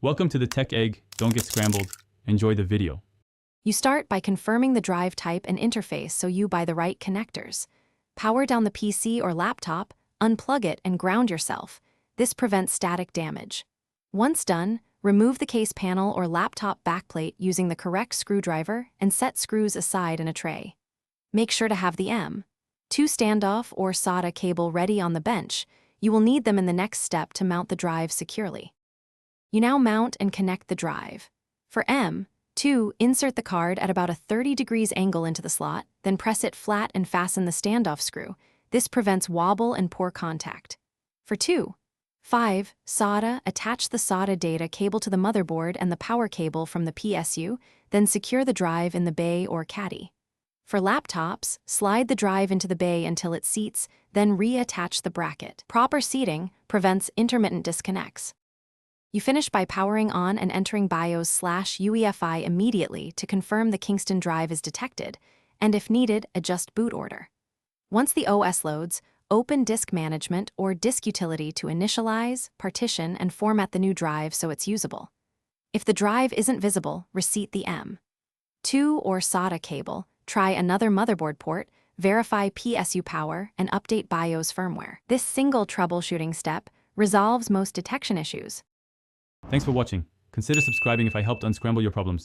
Welcome to the Tech Egg. Don't get scrambled. Enjoy the video. You start by confirming the drive type and interface so you buy the right connectors. Power down the PC or laptop, unplug it, and ground yourself. This prevents static damage. Once done, remove the case panel or laptop backplate using the correct screwdriver and set screws aside in a tray. Make sure to have the M.2 standoff or SATA cable ready on the bench. You will need them in the next step to mount the drive securely. You now mount and connect the drive. For M.2, insert the card at about a 30 degrees angle into the slot, then press it flat and fasten the standoff screw. This prevents wobble and poor contact. For 2.5 SATA, attach the SATA data cable to the motherboard and the power cable from the PSU, then secure the drive in the bay or caddy. For laptops, slide the drive into the bay until it seats, then reattach the bracket. Proper seating prevents intermittent disconnects. You finish by powering on and entering BIOS/UEFI immediately to confirm the Kingston drive is detected, and if needed, adjust boot order. Once the OS loads, open Disk Management or Disk Utility to initialize, partition, and format the new drive so it's usable. If the drive isn't visible, reseat the M.2 or SATA cable, try another motherboard port, verify PSU power, and update BIOS firmware. This single troubleshooting step resolves most detection issues. Thanks for watching. Consider subscribing if I helped unscramble your problems.